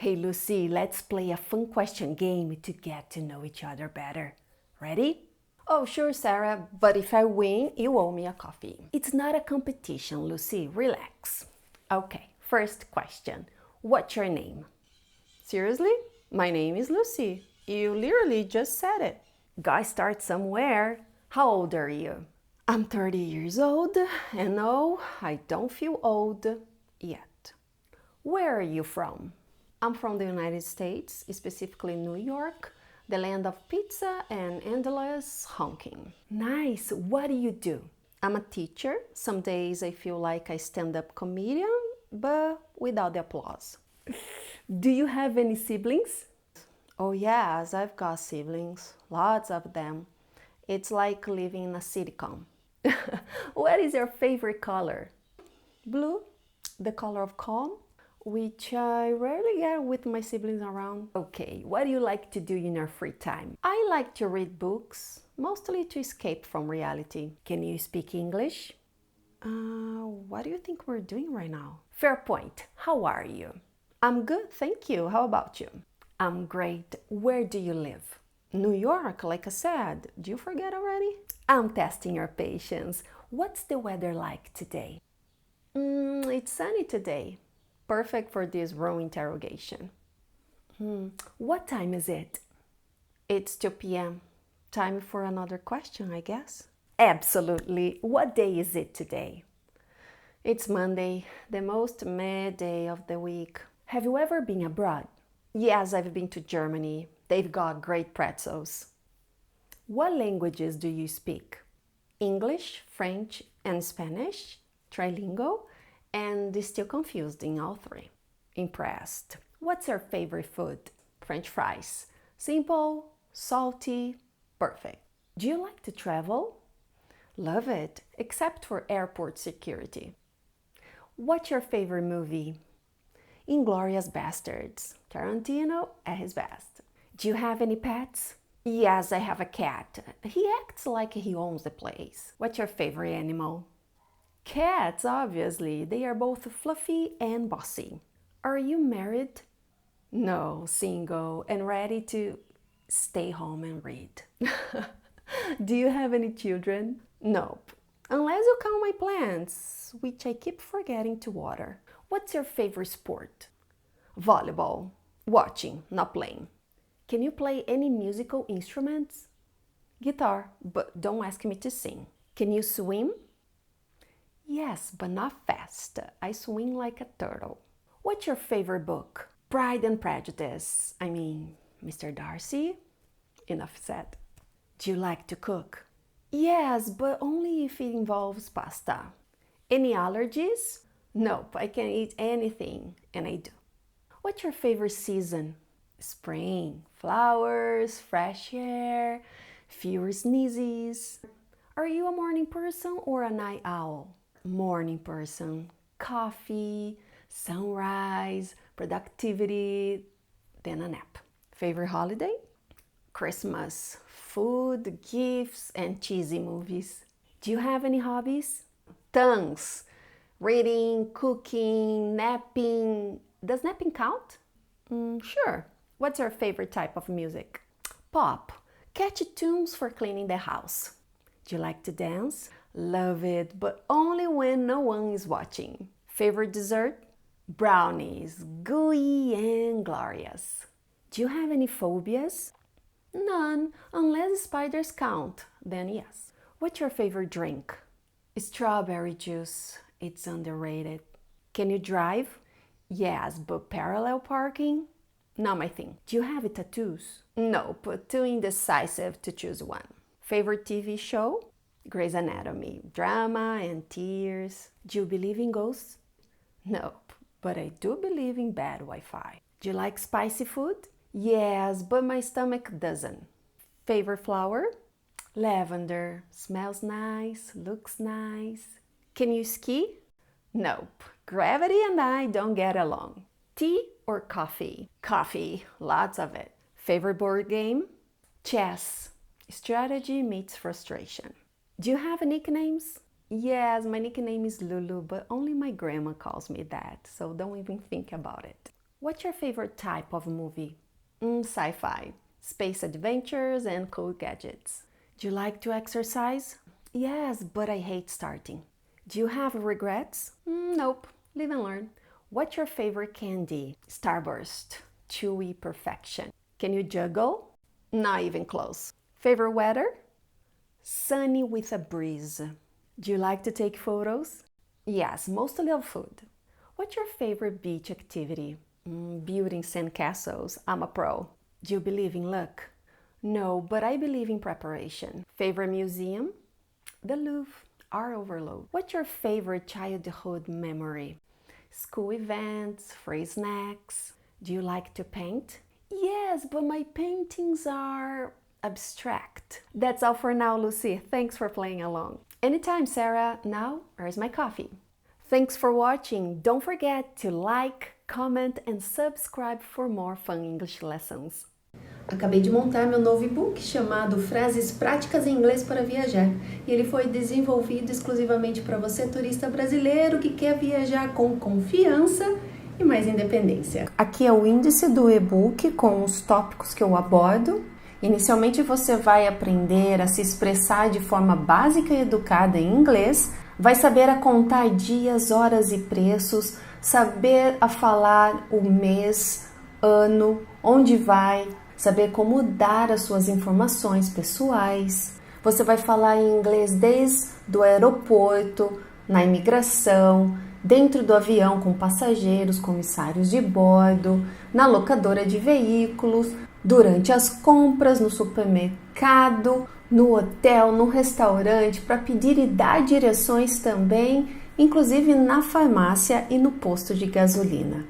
Hey Lucy, let's play a fun question game to get to know each other better. Ready? Oh, sure, Sarah, but if I win, you owe me a coffee. It's not a competition, Lucy. Relax. Okay, first question. What's your name? Seriously? My name is Lucy. You literally just said it. Gotta start somewhere. How old are you? I'm 30 years old, and no, I don't feel old yet. Where are you from? I'm from the United States, specifically New York, the land of pizza and endless honking. Nice! What do you do? I'm a teacher. Some days I feel like a stand-up comedian, but without the applause. Do you have any siblings? Oh yes, I've got siblings. Lots of them. It's like living in a sitcom. What is your favorite color? Blue, the color of calm, which I rarely get with my siblings around. Okay, what do you like to do in your free time? I like to read books, mostly to escape from reality. Can you speak English? What do you think we're doing right now? Fair point. How are you? I'm good, thank you. How about you? I'm great. Where do you live? New York, like I said. Do you forget already? I'm testing your patience. What's the weather like today? It's sunny today. Perfect for this raw interrogation. What time is it? It's 2 p.m. Time for another question, I guess. Absolutely. What day is it today? It's Monday, the most meh day of the week. Have you ever been abroad? Yes, I've been to Germany. They've got great pretzels. What languages do you speak? English, French, and Spanish, trilingual, and still confused in all three. Impressed. What's your favorite food? French fries. Simple, salty, perfect. Do you like to travel? Love it, except for airport security. What's your favorite movie? Inglourious Bastards. Tarantino at his best. Do you have any pets? Yes, I have a cat. He acts like he owns the place. What's your favorite animal? Cats, obviously. They are both fluffy and bossy. Are you married? No, single and ready to stay home and read. Do you have any children? Nope. Unless you count my plants, which I keep forgetting to water. What's your favorite sport? Volleyball. Watching, not playing. Can you play any musical instruments? Guitar, but don't ask me to sing. Can you swim? Yes, but not fast. I swim like a turtle. What's your favorite book? Pride and Prejudice. I mean, Mr. Darcy? Enough said. Do you like to cook? Yes, but only if it involves pasta. Any allergies? Nope, I can eat anything, and I do. What's your favorite season? Spring, flowers, fresh air, fewer sneezes. Are you a morning person or a night owl? Morning person. Coffee, sunrise, productivity, then a nap. Favorite holiday? Christmas. Food, gifts, and cheesy movies. Do you have any hobbies? Tons. Reading, cooking, napping. Does napping count? Sure. What's your favorite type of music? Pop. Catchy tunes for cleaning the house. Do you like to dance? Love it, but only when no one is watching. Favorite dessert? Brownies, gooey and glorious. Do you have any phobias? None, unless spiders count, then yes. What's your favorite drink? Strawberry juice. It's underrated. Can you drive? Yes, but parallel parking? Not my thing. Do you have tattoos? Nope, too indecisive to choose one. Favorite TV show? Grey's Anatomy. Drama and tears. Do you believe in ghosts? Nope, but I do believe in bad Wi-Fi. Do you like spicy food? Yes, but my stomach doesn't. Favorite flower? Lavender. Smells nice, looks nice. Can you ski? Nope. Gravity and I don't get along. Tea or coffee? Coffee, lots of it. Favorite board game? Chess. Strategy meets frustration. Do you have nicknames? Yes, my nickname is Lulu, but only my grandma calls me that, so don't even think about it. What's your favorite type of movie? Sci-fi, space adventures and cool gadgets. Do you like to exercise? Yes, but I hate starting. Do you have regrets? Nope, live and learn. What's your favorite candy? Starburst, chewy perfection. Can you juggle? Not even close. Favorite weather? Sunny with a breeze. Do you like to take photos? Yes, mostly of food. What's your favorite beach activity? Building sandcastles. I'm a pro. Do you believe in luck? No, but I believe in preparation. Favorite museum? The Louvre. Art overload. What's your favorite childhood memory? School events, free snacks. Do you like to paint? Yes, but my paintings are abstract. That's all for now, Lucy. Thanks for playing along. Anytime, Sarah. Now, where's my coffee? Thanks for watching. Don't forget to like, comment and subscribe for more fun English lessons. Acabei de montar meu novo e-book chamado Frases Práticas em Inglês para Viajar. E ele foi desenvolvido exclusivamente para você, turista brasileiro que quer viajar com confiança e mais independência. Aqui é o índice do e-book com os tópicos que eu abordo. Inicialmente você vai aprender a se expressar de forma básica e educada em inglês, vai saber a contar dias, horas e preços, saber a falar o mês, ano, onde vai, saber como dar as suas informações pessoais. Você vai falar em inglês desde o aeroporto, na imigração, dentro do avião com passageiros, comissários de bordo, na locadora de veículos, durante as compras, no supermercado, no hotel, no restaurante, para pedir e dar direções também, inclusive na farmácia e no posto de gasolina.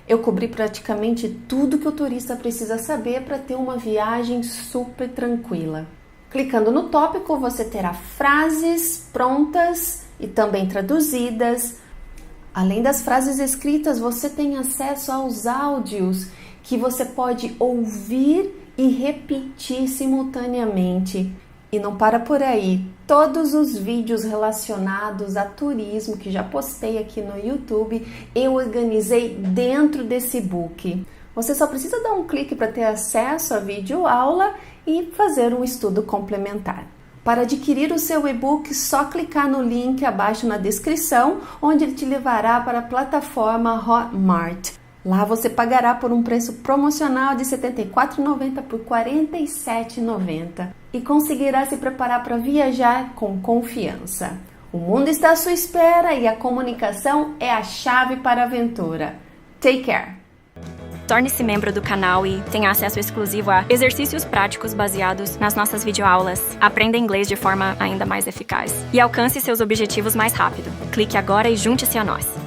Eu cobri praticamente tudo que o turista precisa saber para ter uma viagem super tranquila. Clicando no tópico, você terá frases prontas e também traduzidas. Além das frases escritas, você tem acesso aos áudios que você pode ouvir e repetir simultaneamente. E não para por aí, todos os vídeos relacionados a turismo que já postei aqui no YouTube, eu organizei dentro desse book. Você só precisa dar um clique para ter acesso à videoaula e fazer um estudo complementar. Para adquirir o seu e-book, só clicar no link abaixo na descrição, onde ele te levará para a plataforma Hotmart. Lá você pagará por um preço promocional de R$ 74,90 por R$ 47,90 e conseguirá se preparar para viajar com confiança. O mundo está à sua espera e a comunicação é a chave para a aventura. Take care! Torne-se membro do canal e tenha acesso exclusivo a exercícios práticos baseados nas nossas videoaulas. Aprenda inglês de forma ainda mais eficaz e alcance seus objetivos mais rápido. Clique agora e junte-se a nós.